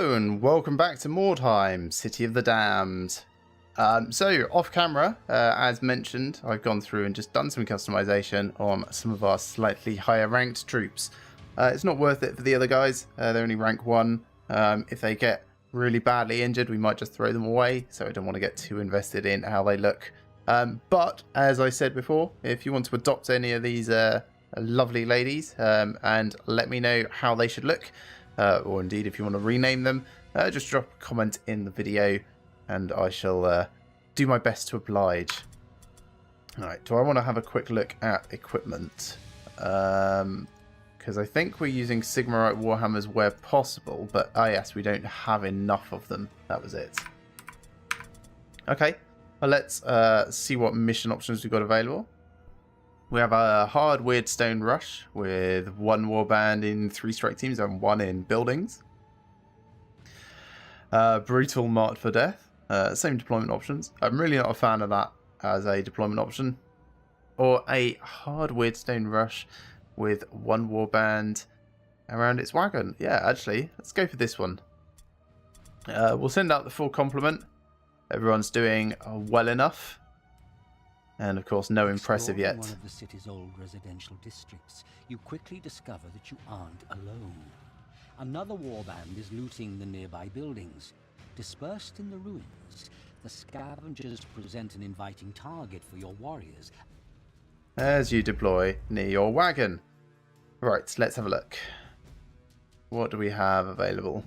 Hello and welcome back to Mordheim, City of the Damned. So off camera, as mentioned, I've gone through and just done some customization on some of our slightly higher ranked troops. It's not worth it for the other guys, they're only rank 1. If they get really badly injured, we might just throw them away, so I don't want to get too invested in how they look. But as I said before, if you want to adopt any of these lovely ladies and let me know how they should look, or indeed if you want to rename them, just drop a comment in the video and I shall do my best to oblige. Alright, do I want to have a quick look at equipment? Because I think we're using Sigmar Warhammers where possible, but yes, we don't have enough of them. That was it. Okay, well, let's see what mission options we've got available. We have a hard weird stone rush with 1 warband in 3 strike teams and 1 in buildings. Brutal marked for death. Same deployment options. I'm really not a fan of that as a deployment option. Or a hard weird stone rush with 1 warband around its wagon. Yeah, actually, let's go for this one. We'll send out the full complement. Everyone's doing well enough. And of course, no impressive yet. In one of the city's old residential districts, you quickly discover that you aren't alone. Another warband is looting the nearby buildings. Dispersed in the ruins, the scavengers present an inviting target for your warriors as you deploy near your wagon. Right, let's have a look. What do we have available?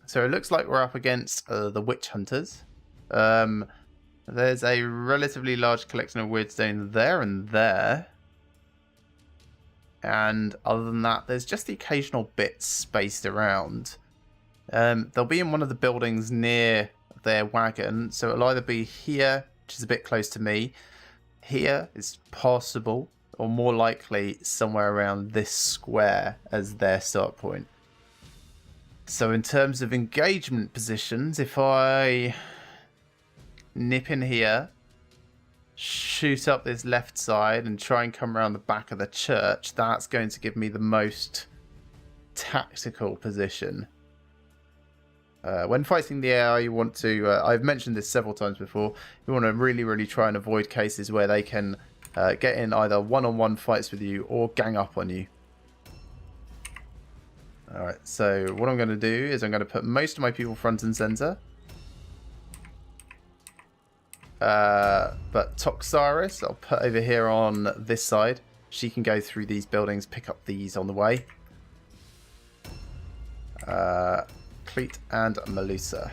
So it looks like we're up against the witch hunters. There's a relatively large collection of weirdstone there and there. And other than that, there's just the occasional bits spaced around. They'll be in one of the buildings near their wagon. So it'll either be here, which is a bit close to me. Here is possible, or more likely somewhere around this square as their start point. So in terms of engagement positions, if I nip in here, shoot up this left side and try and come around the back of the church, that's going to give me the most tactical position. When fighting the AI, you want to, I've mentioned this several times before, you want to really try and avoid cases where they can get in either one-on-one fights with you or gang up on you. Alright, so what I'm going to do is I'm going to put most of my people front and center. But Toxaris, I'll put over here on this side. She can go through these buildings, pick up these on the way. Cleet and Melusa.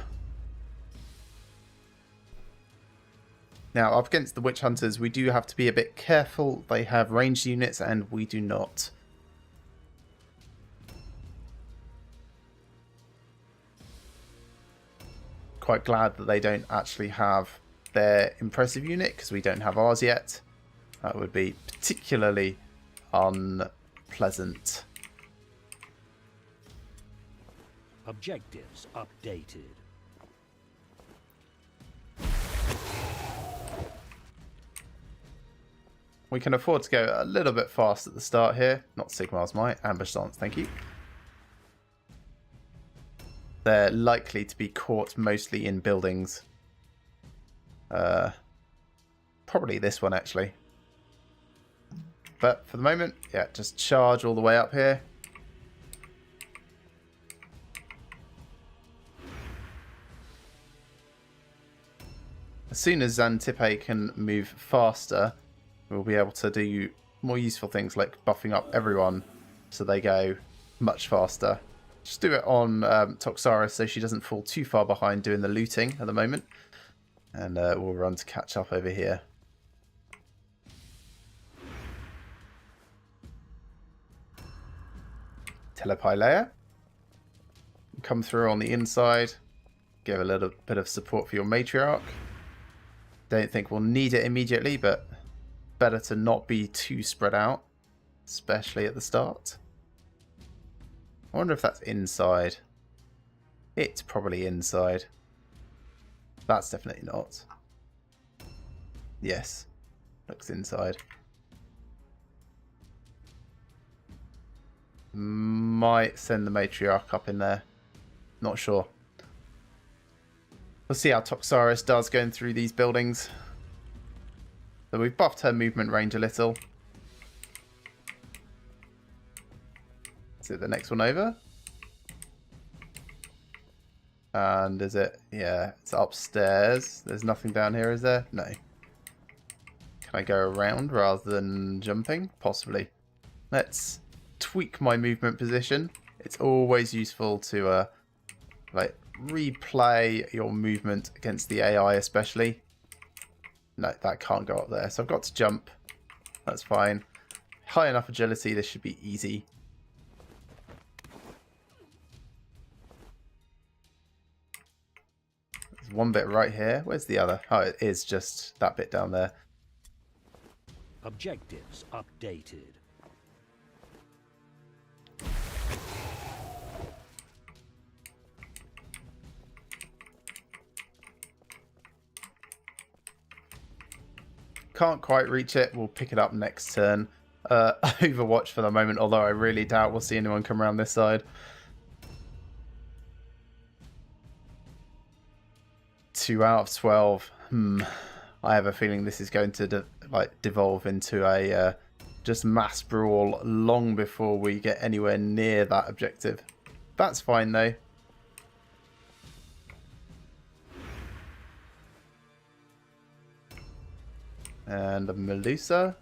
Now, up against the witch hunters, we do have to be a bit careful. They have ranged units and we do not. Quite glad that they don't actually have their impressive unit, because we don't have ours yet. That would be particularly unpleasant. Objectives updated. We can afford to go a little bit fast at the start here. Not Sigmar's might. Ambush stance, thank you. They're likely to be caught mostly in buildings. Probably this one, actually. But for the moment, yeah, just charge all the way up here. As soon as Xantippe can move faster, we'll be able to do more useful things like buffing up everyone so they go much faster. Just do it on Toxaris so she doesn't fall too far behind doing the looting at the moment. And we'll run to catch up over here. Telepilea. Come through on the inside. Give a little bit of support for your matriarch. Don't think we'll need it immediately, but better to not be too spread out, especially at the start. I wonder if that's inside. It's probably inside. That's definitely not. Yes. Looks inside. Might send the matriarch up in there. Not sure. We'll see how Toxaris does going through these buildings. So we've buffed her movement range a little. Is it the next one over? And is it? Yeah, it's upstairs. There's nothing down here, is there? No. Can I go around rather than jumping? Possibly. Let's tweak my movement position. It's always useful to like replay your movement against the AI especially. No, that can't go up there. So I've got to jump. That's fine. High enough agility, this should be easy. There's one bit right here. Where's the other? Oh, it is just that bit down there. Objectives updated. Can't quite reach it. We'll pick it up next turn. Overwatch for the moment, although I really doubt we'll see anyone come around this side. 2 out of 12. I have a feeling this is going to devolve into a just mass brawl long before we get anywhere near that objective. That's fine though. And a Melusa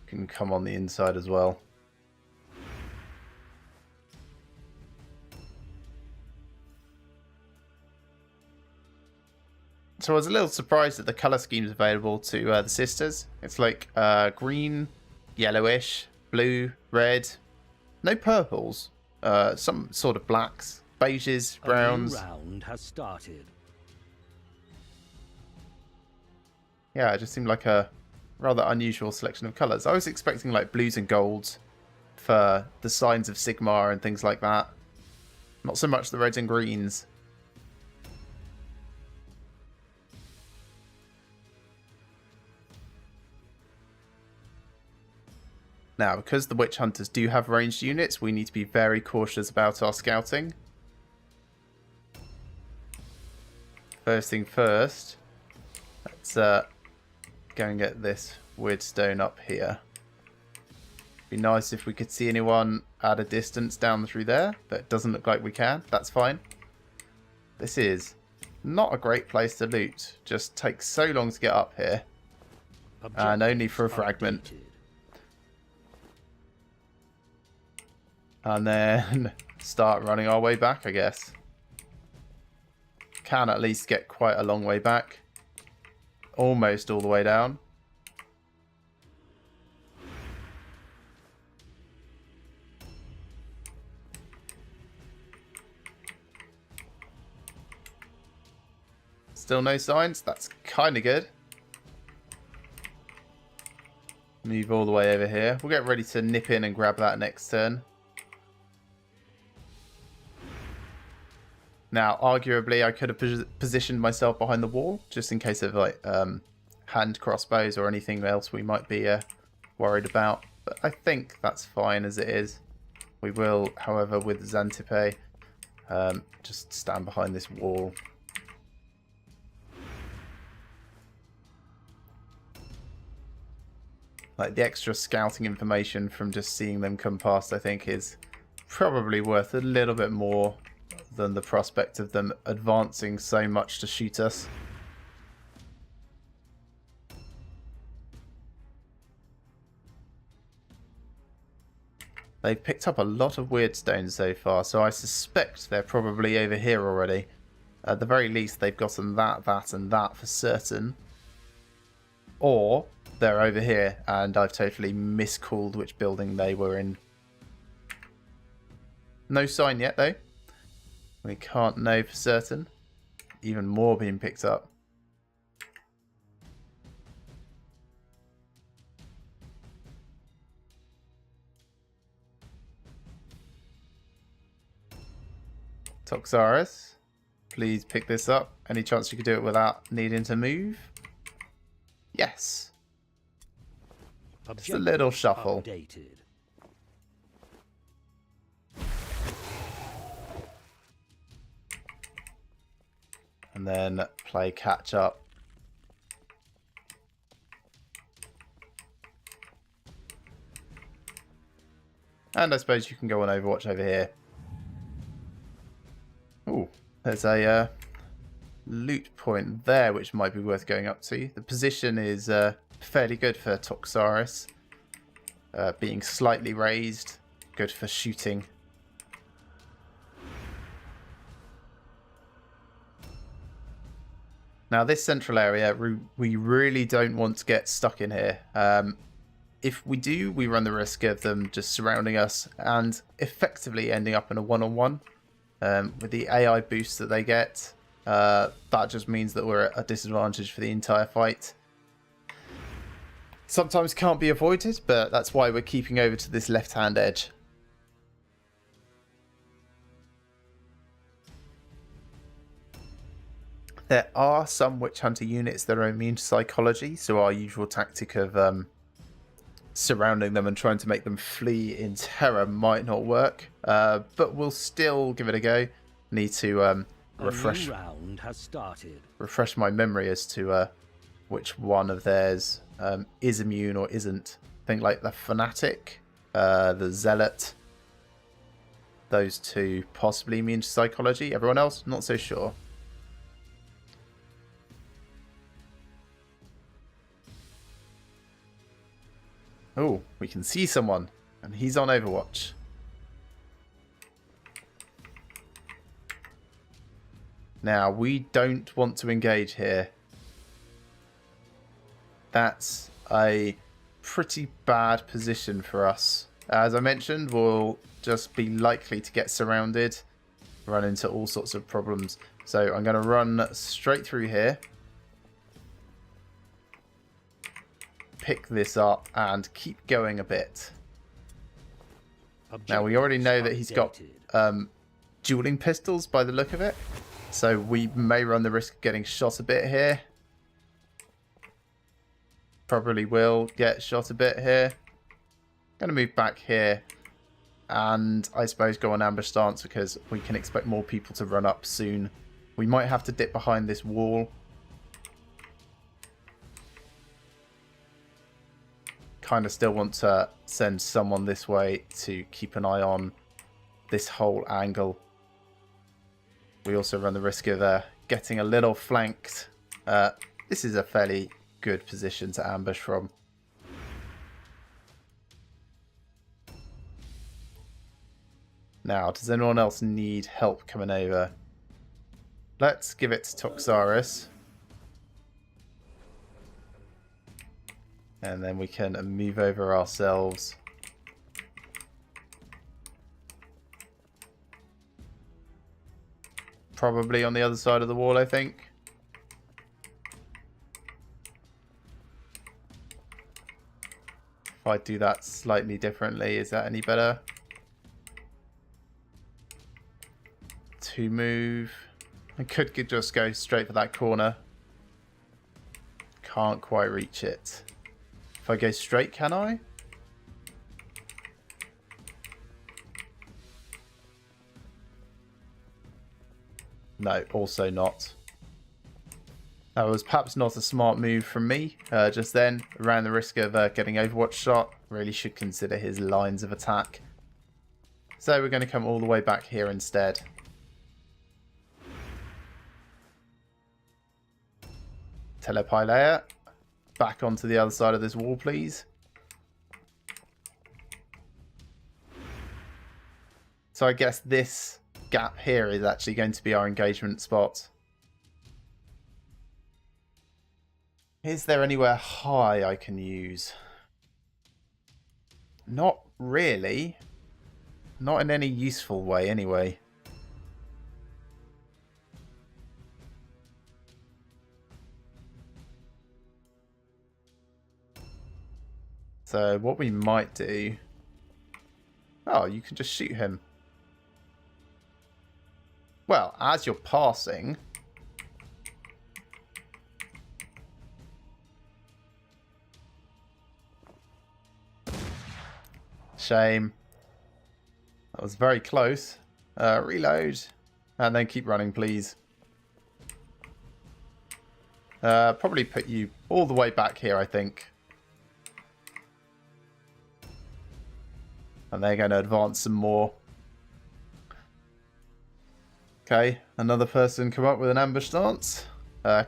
can come on the inside as well. So I was a little surprised at the colour schemes available to the sisters. It's like green, yellowish, blue, red. No purples. Some sort of blacks, beiges, browns. A new round has started. Yeah, it just seemed like a rather unusual selection of colours. I was expecting like blues and golds for the signs of Sigmar and things like that. Not so much the reds and greens. Now, because the witch hunters do have ranged units, we need to be very cautious about our scouting. First thing first, let's go and get this weird stone up here. Be nice if we could see anyone at a distance down through there, but it doesn't look like we can. That's fine. This is not a great place to loot. Just takes so long to get up here. And only for a fragment. And then start running our way back, I guess. Can at least get quite a long way back. Almost all the way down. Still no signs. That's kind of good. Move all the way over here. We'll get ready to nip in and grab that next turn. Now, arguably, I could have positioned myself behind the wall, just in case of like hand crossbows or anything else we might be worried about. But I think that's fine as it is. We will, however, with Xantippe, just stand behind this wall. Like, the extra scouting information from just seeing them come past, I think, is probably worth a little bit more than the prospect of them advancing so much to shoot us. They've picked up a lot of weird stones so far, so I suspect they're probably over here already. At the very least, they've gotten that, and that for certain. Or they're over here, and I've totally miscalled which building they were in. No sign yet, though. We can't know for certain. Even more being picked up. Toxaris, please pick this up. Any chance you could do it without needing to move? Yes. Just a little shuffle. Updated. and then play catch up. And I suppose you can go on Overwatch over here. Ooh, there's a loot point there which might be worth going up to. The position is fairly good for Toxaris. Being slightly raised, good for shooting. Now this central area, we really don't want to get stuck in here. If we do, we run the risk of them just surrounding us and effectively ending up in a one-on-one. With the AI boost that they get, that just means that we're at a disadvantage for the entire fight. Sometimes can't be avoided, but that's why we're keeping over to this left-hand edge. There are some Witch Hunter units that are immune to psychology, so our usual tactic of surrounding them and trying to make them flee in terror might not work, but we'll still give it a go. Need to refresh my memory as to which one of theirs is immune or isn't. I think like the Fanatic, the Zealot, those two possibly immune to psychology. Everyone else, not so sure. Oh, we can see someone, and he's on Overwatch. Now, we don't want to engage here. That's a pretty bad position for us. As I mentioned, we'll just be likely to get surrounded, run into all sorts of problems. So I'm going to run straight through here. Pick this up and keep going a bit. Now we already know that he's got dueling pistols by the look of it, so we may run the risk of getting shot a bit here. Probably will get shot a bit here. Gonna move back here and I suppose go on ambush stance because we can expect more people to run up soon. We might have to dip behind this wall. Kind of still want to send someone this way to keep an eye on this whole angle. We also run the risk of getting a little flanked. This is a fairly good position to ambush from. Now, does anyone else need help coming over? Let's give it to Toxaris. And then we can move over ourselves. Probably on the other side of the wall, I think. If I do that slightly differently, is that any better? To move. I could just go straight for that corner. Can't quite reach it. If I go straight, can I? No, also not. That was perhaps not a smart move from me just then. Ran the risk of getting Overwatch shot. Really should consider his lines of attack. So we're going to come all the way back here instead. Telepilea. Back onto the other side of this wall, please. So I guess this gap here is actually going to be our engagement spot. Is there anywhere high I can use? Not really. Not in any useful way, anyway. So what we might do... Oh, you can just shoot him. Well, as you're passing... Shame. That was very close. Reload. And then keep running, please. Probably put you all the way back here, I think. And they're going to advance some more. Okay, another person come up with an ambush stance.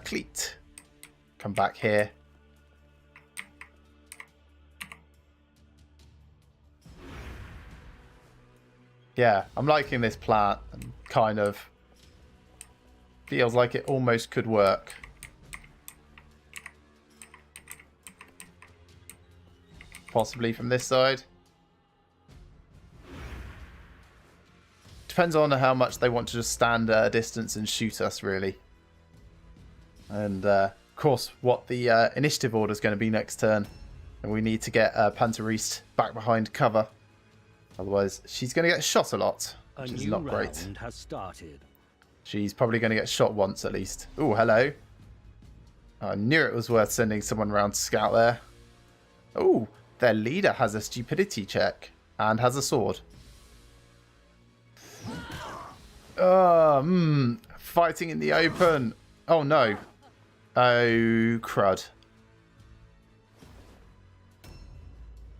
Cleat, come back here. Yeah, I'm liking this plan. Kind of feels like it almost could work. Possibly from this side. Depends on how much they want to just stand at a distance and shoot us, really. And, of course, what the initiative order is going to be next turn. And we need to get Panteriste back behind cover. Otherwise, she's going to get shot a lot, which is not great. A new round has started. She's probably going to get shot once at least. Oh, hello. I knew it was worth sending someone around to scout there. Oh, their leader has a stupidity check and has a sword. Fighting in the open. Oh no. Oh crud.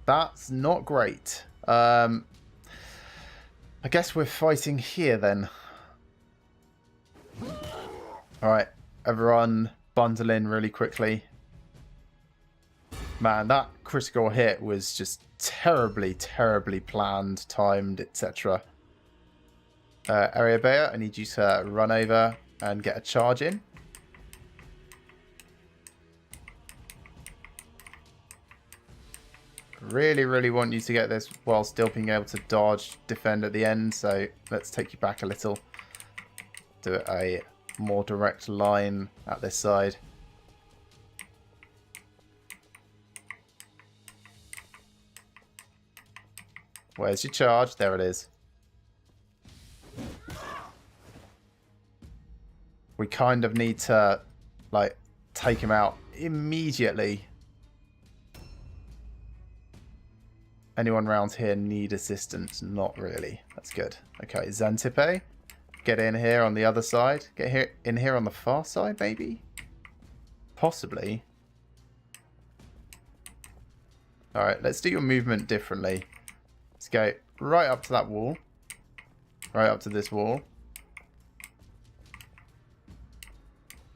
That's not great. I guess we're fighting here then. Alright, everyone bundle in really quickly. Man, that critical hit was just terribly, terribly planned, timed, etc. Area Bear, I need you to run over and get a charge in. Really, really want you to get this while still being able to dodge, defend at the end. So let's take you back a little. Do a more direct line at this side. Where's your charge? There it is. We kind of need to, like, take him out immediately. Anyone around here need assistance? Not really. That's good. Okay, Xantippe. Get in here on the other side. Get here in here on the far side, maybe? Possibly. Alright, let's do your movement differently. Let's go right up to that wall. Right up to this wall.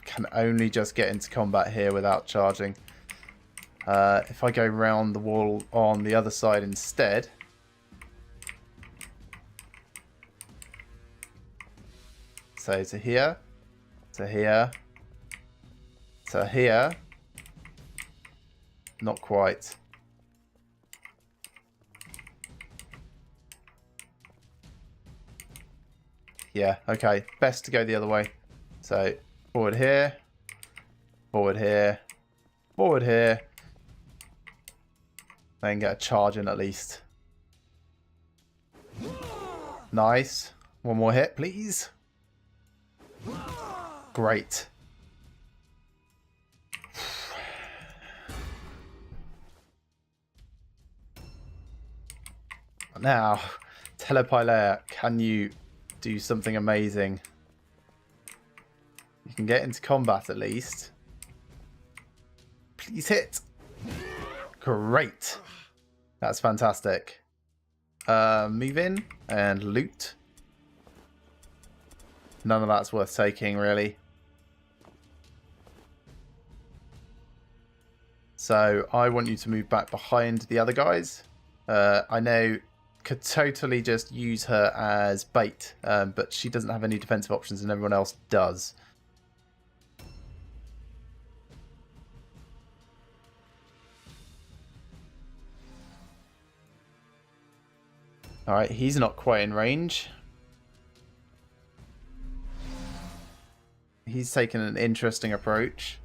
Can only just get into combat here without charging. If I go round the wall on the other side instead. So to here. To here. To here. Not quite. Yeah, okay. Best to go the other way. So forward here. Forward here. Forward here. Then get a charge in at least. Nice. One more hit, please. Great. Now, Telepilea, can you do something amazing? You can get into combat at least. Please hit. Great. That's fantastic. Move in and loot. None of that's worth taking, really. So I want you to move back behind the other guys. I know could totally just use her as bait, but she doesn't have any defensive options and everyone else does. Alright, he's not quite in range. He's taken an interesting approach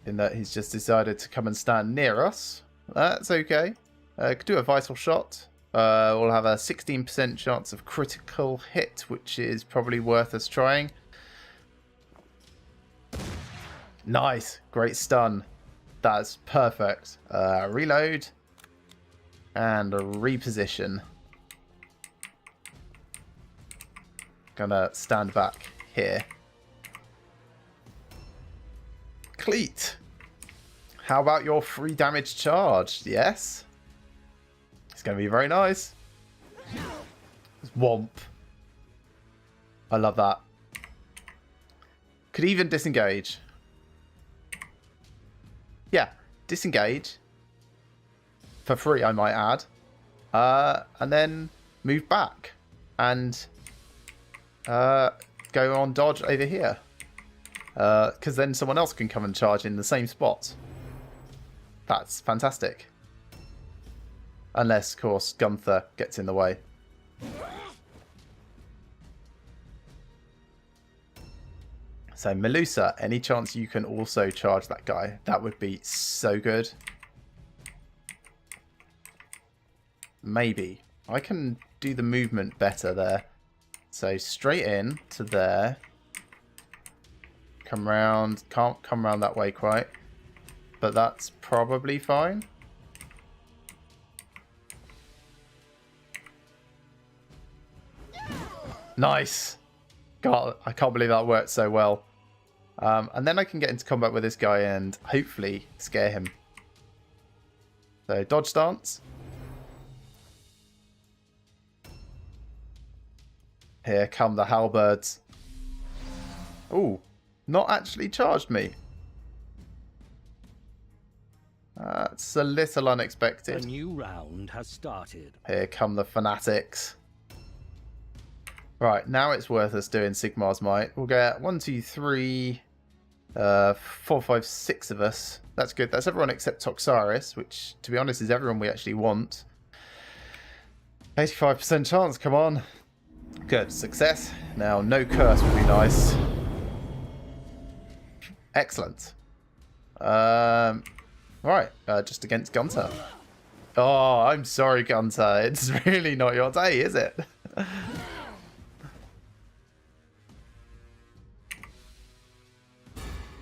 in that he's just decided to come and stand near us. That's okay. Could do a vital shot. We'll have a 16% chance of critical hit, which is probably worth us trying. Nice. Great stun. That's perfect. Reload. And a reposition. Gonna stand back here. complete. How about your 3 damage charge? Yes. It's going to be very nice. Womp. I love that. Could even disengage. Yeah, disengage. For free, I might add. And then move back. And go on dodge over here. Because then someone else can come and charge in the same spot. That's fantastic. Unless, of course, Gunther gets in the way. So, Melusa, any chance you can also charge that guy? That would be so good. Maybe. I can do the movement better there. So, straight in to there. Come round. Can't come round that way quite. But that's probably fine. Nice. God, I can't believe that worked so well. And then I can get into combat with this guy and hopefully scare him. So, dodge stance. Here come the halberds. Ooh, not actually charged me. That's a little unexpected. A new round has started. Here come the fanatics. Right, now it's worth us doing Sigmar's Might. We'll get 1, 2, 3, 4, 5, 6 of us. That's good. That's everyone except Toxaris, which, to be honest, is everyone we actually want. 85% chance, come on. Good, success. Now, no curse would be nice. Excellent. Right, just against Gunther. Oh, I'm sorry, Gunther. It's really not your day, is it?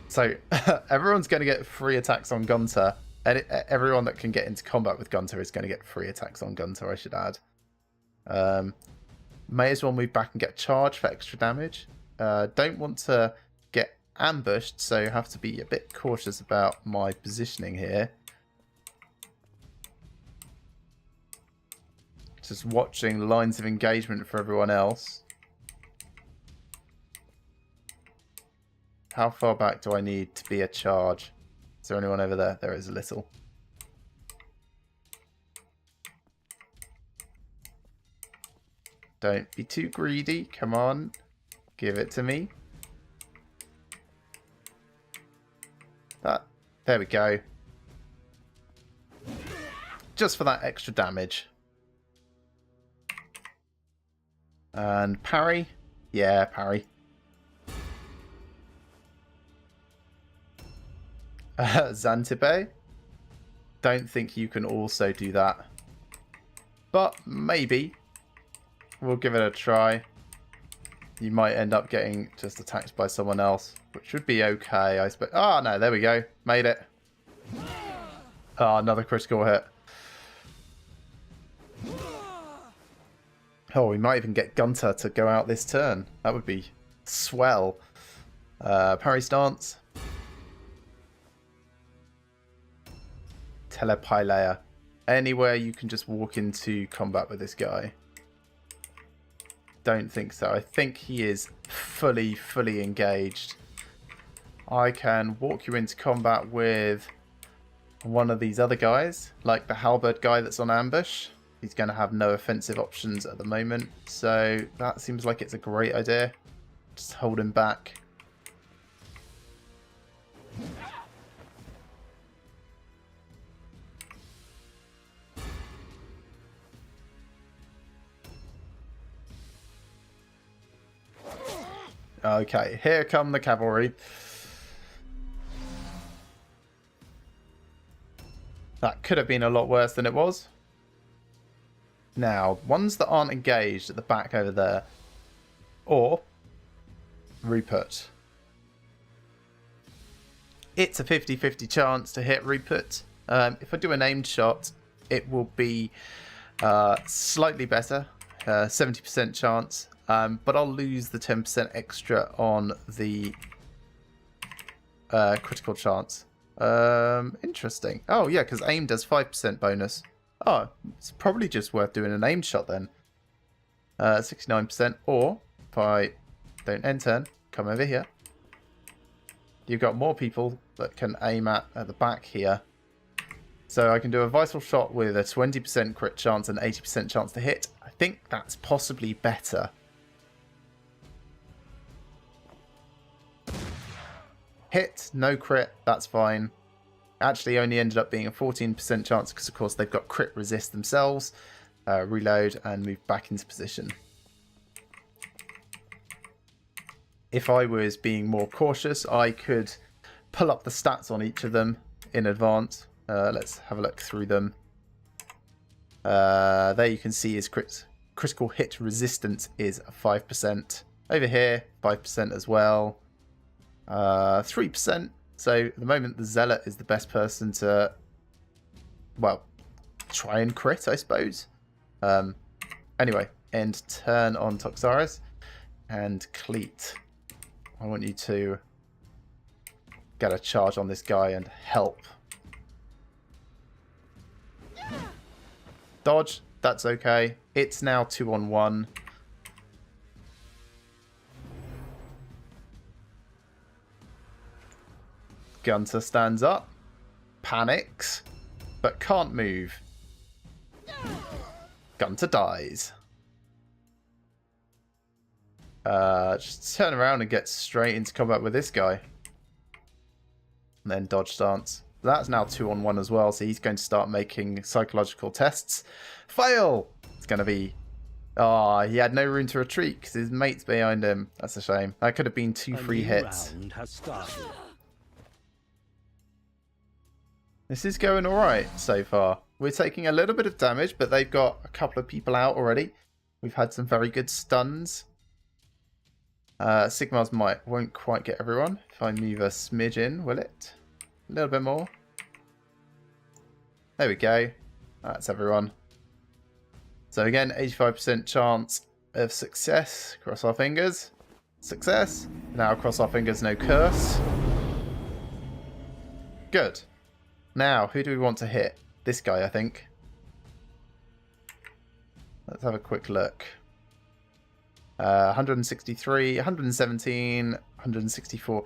So, everyone's going to get 3 attacks on Gunther. And everyone that can get into combat with Gunther is going to get 3 attacks on Gunther, I should add. May as well move back and get charge for extra damage. Don't want to get ambushed, so you have to be a bit cautious about my positioning here. Just watching lines of engagement for everyone else. How far back do I need to be a charge? Is there anyone over there? There is a little. Don't be too greedy. Come on. Give it to me. There we go. Just for that extra damage. And parry. Yeah, parry. Xantippe. Don't think you can also do that. But maybe. We'll give it a try. You might end up getting just attacked by someone else, which would be okay, I suppose. Oh, no, there we go. Made it. Oh, another critical hit. Oh, we might even get Gunther to go out this turn. That would be swell. Parry stance. Telepilea. Anywhere you can just walk into combat with this guy. Don't think so. I think he is fully engaged. I can walk you into combat with one of these other guys, like the halberd guy that's on ambush. He's going to have no offensive options at the moment, so that seems like it's a great idea. Just hold him back. Okay, here come the cavalry. That could have been a lot worse than it was. Now, ones that aren't engaged at the back over there. Or Rupert. It's a 50-50 chance to hit Rupert. If I do a named shot, it will be slightly better. 70% chance. But I'll lose the 10% extra on the critical chance. Interesting. Oh, yeah, because aim does 5% bonus. Oh, it's probably just worth doing an aim shot then. 69%. Or, if I don't end turn, come over here. You've got more people that can aim at the back here. So I can do a vital shot with a 20% crit chance and 80% chance to hit. I think that's possibly better. Hit, no crit, that's fine. Actually only ended up being a 14% chance because of course they've got crit resist themselves. Reload and move back into position. If I was being more cautious, I could pull up the stats on each of them in advance. Let's have a look through them. There you can see his critical hit resistance is 5%. Over here, 5% as well. 3%. So at the moment, the Zealot is the best person to, well, try and crit, I suppose. Anyway, end turn on Toxaris and Cleat. I want you to get a charge on this guy and help. Dodge, that's okay. It's now 2-on-1. Gunter stands up, panics, but can't move. Gunter dies. Just turn around and get straight into combat with this guy. And then dodge stance. That's now 2-on-1 as well, so he's going to start making psychological tests. Fail! It's going to be... Oh, he had no room to retreat because his mate's behind him. That's a shame. That could have been 2 free hits. This is going alright so far. We're taking a little bit of damage, but they've got a couple of people out already. We've had some very good stuns. Sigmar's might won't quite get everyone. If I move a smidge in, will it? A little bit more. There we go. That's everyone. So again, 85% chance of success. Cross our fingers. Success. Now cross our fingers, no curse. Good. Now, who do we want to hit? This guy, I think. Let's have a quick look. 163, 117, 164.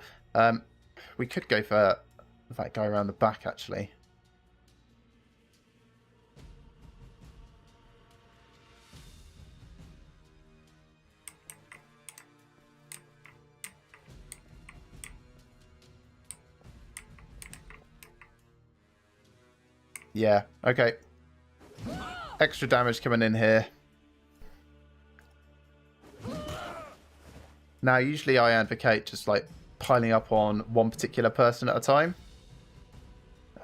We could go for that guy around the back, actually. Yeah, okay. Extra damage coming in here. Now, usually I advocate just like piling up on one particular person at a time.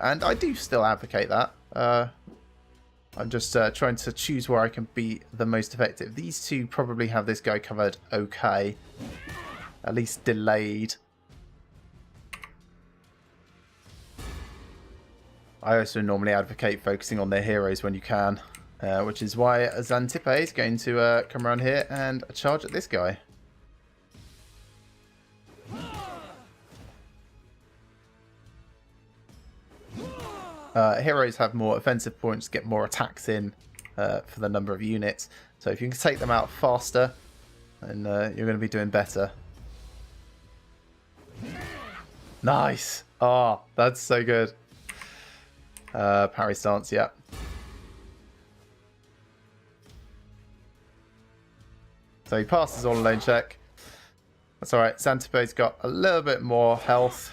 And I do still advocate that. I'm just trying to choose where I can be the most effective. These two probably have this guy covered okay. At least delayed. I also normally advocate focusing on their heroes when you can. Which is why Xantippe is going to come around here and charge at this guy. Heroes have more offensive points, get more attacks in for the number of units. So if you can take them out faster, then you're going to be doing better. Nice! Oh, that's so good. Parry stance, yeah. So he passes all alone check. That's alright. Xantippe's got a little bit more health.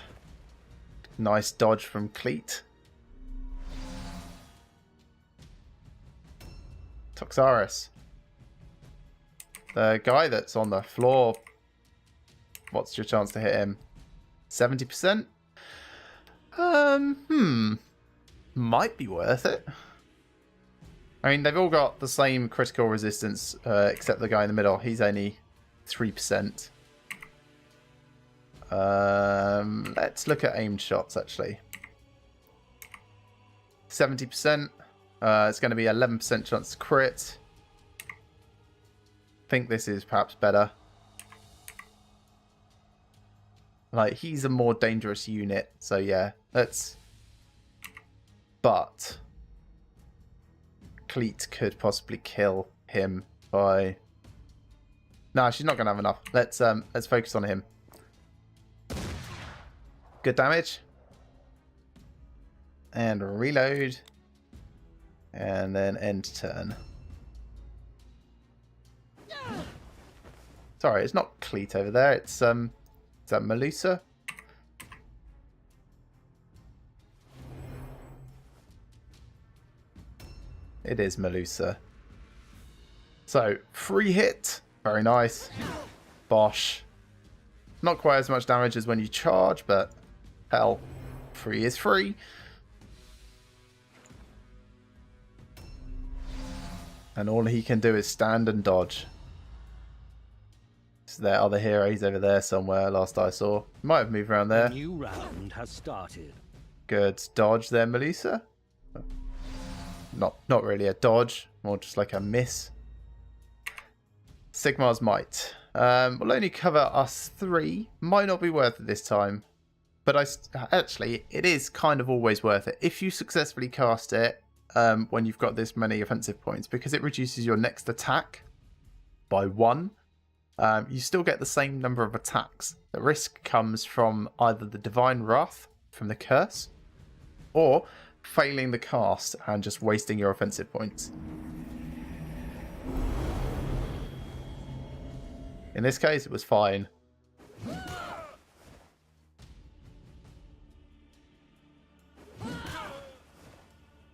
Nice dodge from Cleat. Toxaris. The guy that's on the floor. What's your chance to hit him? 70%? Might be worth it. I mean, they've all got the same critical resistance, except the guy in the middle. He's only 3%. Let's look at aimed shots, actually. 70%. It's going to be 11% chance to crit. I think this is perhaps better. Like, he's a more dangerous unit. So, yeah, let's... But... Cleat could possibly kill him by... No, she's not going to have enough. Let's focus on him. Good damage. And reload. And then end turn. Sorry, it's not Cleat over there. It's, is that Melusa? It is Melusa. So, free hit. Very nice. Bosh. Not quite as much damage as when you charge, but hell, free is free. And all he can do is stand and dodge. So there are other heroes over there somewhere, last I saw. Might have moved around there. A new round has started. Good dodge there, Melusa. Not really a dodge, more just like a miss. Sigmar's Might. Will only cover us 3. Might not be worth it this time. But actually, it is kind of always worth it. If you successfully cast it when you've got this many offensive points, because it reduces your next attack by 1. You still get the same number of attacks. The risk comes from either the Divine Wrath from the curse, or failing the cast and just wasting your offensive points. In this case, it was fine.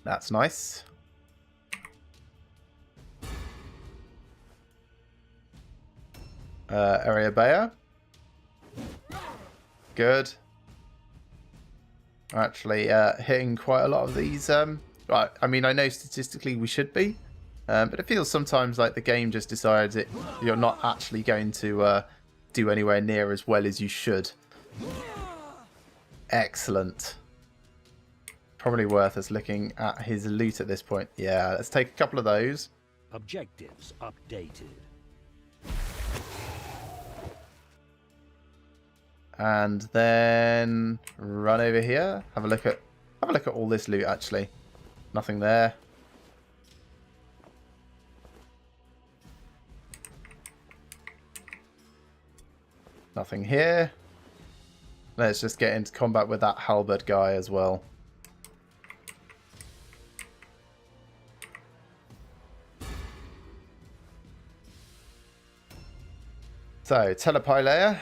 That's nice. Area Bayer. Good. Actually, hitting quite a lot of these. Right, I mean, I know statistically we should be, but it feels sometimes like the game just decides you're not actually going to do anywhere near as well as you should. Excellent. Probably worth us looking at his loot at this point. Yeah, let's take a couple of those. Objectives updated. And then run over here. Have a look at all this loot actually. Nothing there. Nothing here. Let's just get into combat with that halberd guy as well. So, Telepylea.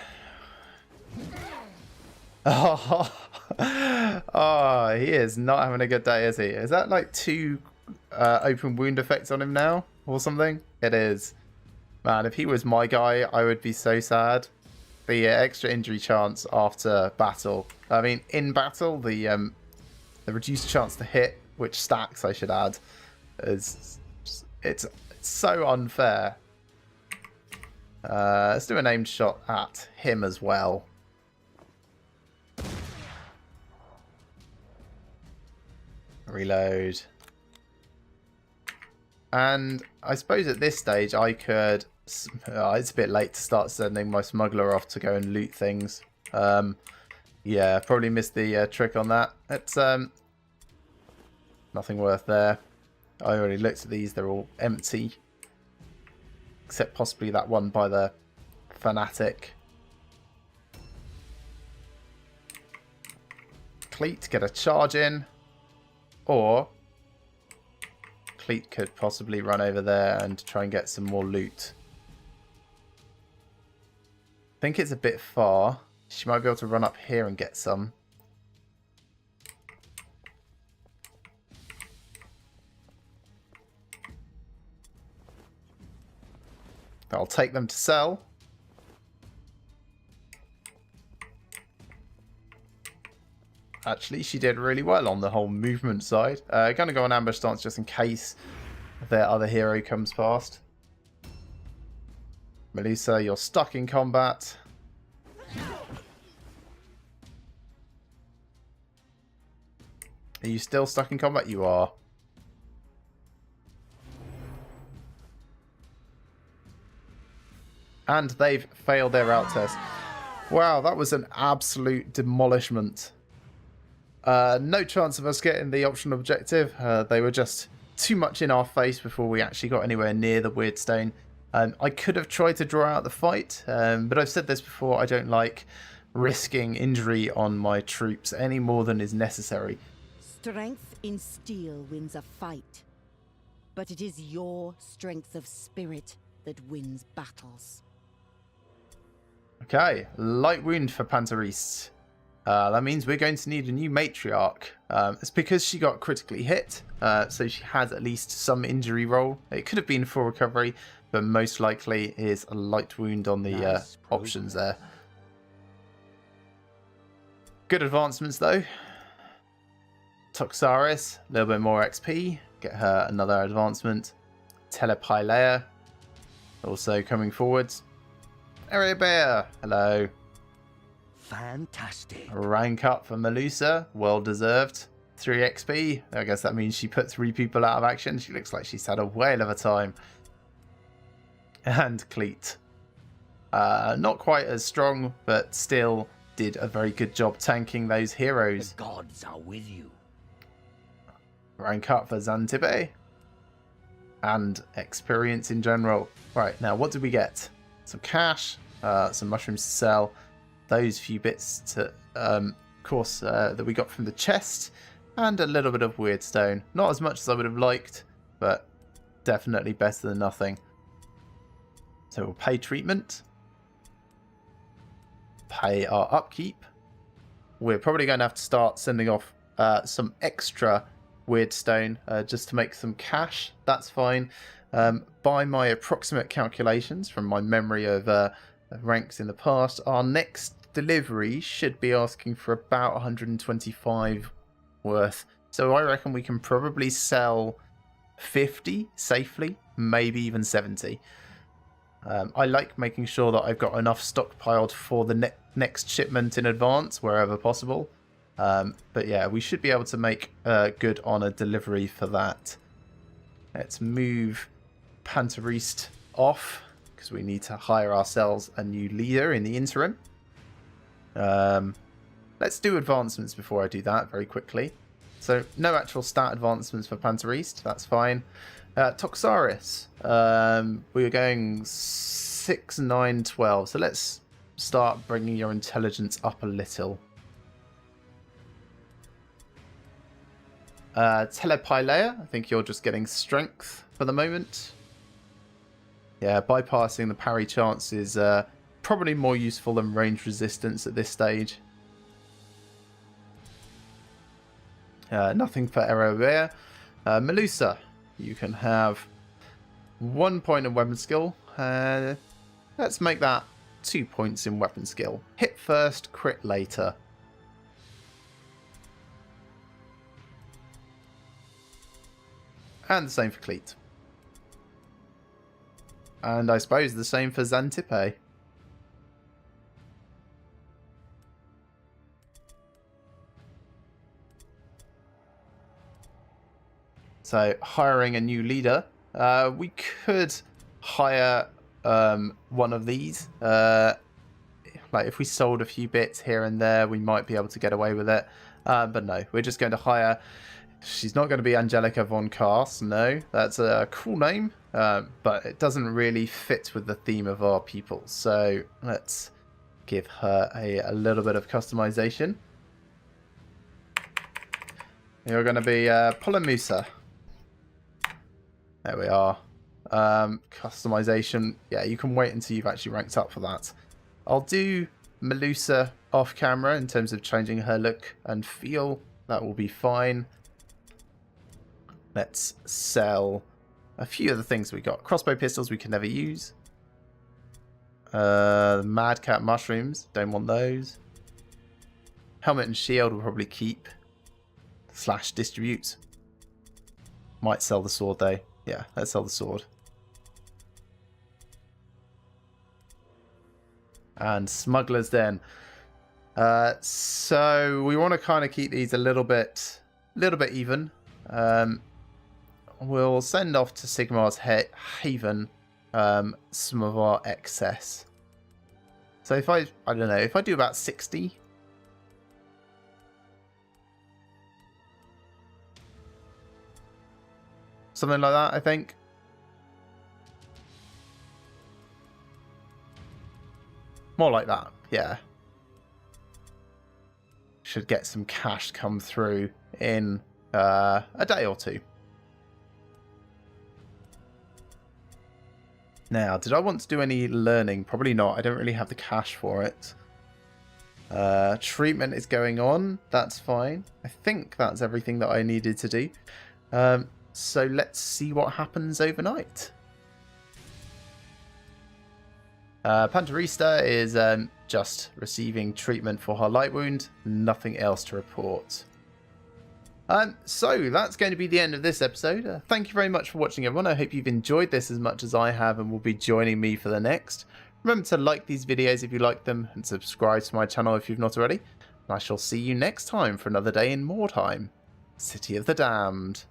Oh, he is not having a good day, is he? Is that like 2 open wound effects on him now or something? It is. Man, if he was my guy, I would be so sad. The extra injury chance after battle. I mean, in battle, the reduced chance to hit, which stacks, I should add, is it's so unfair. Let's do an aimed shot at him as well. Reload. And I suppose at this stage I could... it's a bit late to start sending my smuggler off to go and loot things. Yeah, probably missed the trick on that. It's nothing worth there. I already looked at these, they're all empty. Except possibly that one by the Fanatic. Cleat, get a charge in. Or Cleat could possibly run over there and try and get some more loot. I think it's a bit far. She might be able to run up here and get some. I'll take them to sell. Actually, she did really well on the whole movement side. Gonna go on ambush stance just in case their other hero comes past. Melusa, you're stuck in combat. Are you still stuck in combat? You are. And they've failed their route test. Wow, that was an absolute demolishment. No chance of us getting the optional objective. They were just too much in our face before we actually got anywhere near the weird stone. I could have tried to draw out the fight, but I've said this before, I don't like risking injury on my troops any more than is necessary. Strength in steel wins a fight, but it is your strength of spirit that wins battles. Okay, light wound for Panteriste. That means we're going to need a new matriarch. It's because she got critically hit, so she has at least some injury roll. It could have been full recovery, but most likely is a light wound on the options there. Good advancements though. Toxaris, a little bit more XP. Get her another advancement. Telepylea, also coming forwards. Erebea, hello. Fantastic. Rank up for Melusa, well deserved. 3 XP. I guess that means she put 3 people out of action. She looks like she's had a whale of a time. And Cleet. Not quite as strong, but still did a very good job tanking those heroes. The gods are with you. Rank up for Xantippe. And experience in general. Right, now what did we get? Some cash, some mushrooms to sell. Those few bits to, course, that we got from the chest. And a little bit of weird stone. Not as much as I would have liked, but definitely better than nothing. So we'll pay treatment. Pay our upkeep. We're probably going to have to start sending off some extra weird stone just to make some cash. That's fine. By my approximate calculations from my memory of ranks in the past, our next delivery should be asking for about 125 worth. So I reckon we can probably sell 50 safely, maybe even 70. I like making sure that I've got enough stockpiled for the next shipment in advance, wherever possible. But yeah, we should be able to make good on a delivery for that. Let's move Panteriste off, because we need to hire ourselves a new leader in the interim. Let's do advancements before I do that very quickly. So no actual stat advancements for Panteriste, that's fine. Toxaris, we are going 6, 9, 12. So let's start bringing your intelligence up a little. Telepylea, I think you're just getting strength for the moment. Yeah, bypassing the parry chance is probably more useful than range resistance at this stage. Nothing for Erebea. Melusa, you can have 1 point in weapon skill. Let's make that 2 points in weapon skill. Hit first, crit later. And the same for Cleet. And I suppose the same for Xantippe. So, hiring a new leader. We could hire one of these. Like, if we sold a few bits here and there, we might be able to get away with it. But no, we're just going to hire... She's not going to be Angelica von Kars, no. That's a cool name, but it doesn't really fit with the theme of our people. So let's give her a little bit of customization. You're going to be Polymusa. There we are. Customization. Yeah, you can wait until you've actually ranked up for that. I'll do Melusa off camera in terms of changing her look and feel. That will be fine. Let's sell a few of the things we got. Crossbow pistols we can never use. Madcap mushrooms. Don't want those. Helmet and shield will probably keep. / distribute. Might sell the sword though. Yeah, let's sell the sword. And smugglers then. So we want to kind of keep these a little bit even. We'll send off to Sigmar's haven some of our excess. So if I don't know, if I do about 60. Something like that, I think. More like that, yeah. Should get some cash come through in a day or two. Now, did I want to do any learning? Probably not. I don't really have the cash for it. Treatment is going on. That's fine. I think that's everything that I needed to do. So let's see what happens overnight. Panterista is just receiving treatment for her light wound. Nothing else to report. So that's going to be the end of this episode. Thank you very much for watching, everyone. I hope you've enjoyed this as much as I have and will be joining me for the next. Remember to like these videos if you like them and subscribe to my channel if you've not already. And I shall see you next time for another day in Mordheim, City of the Damned.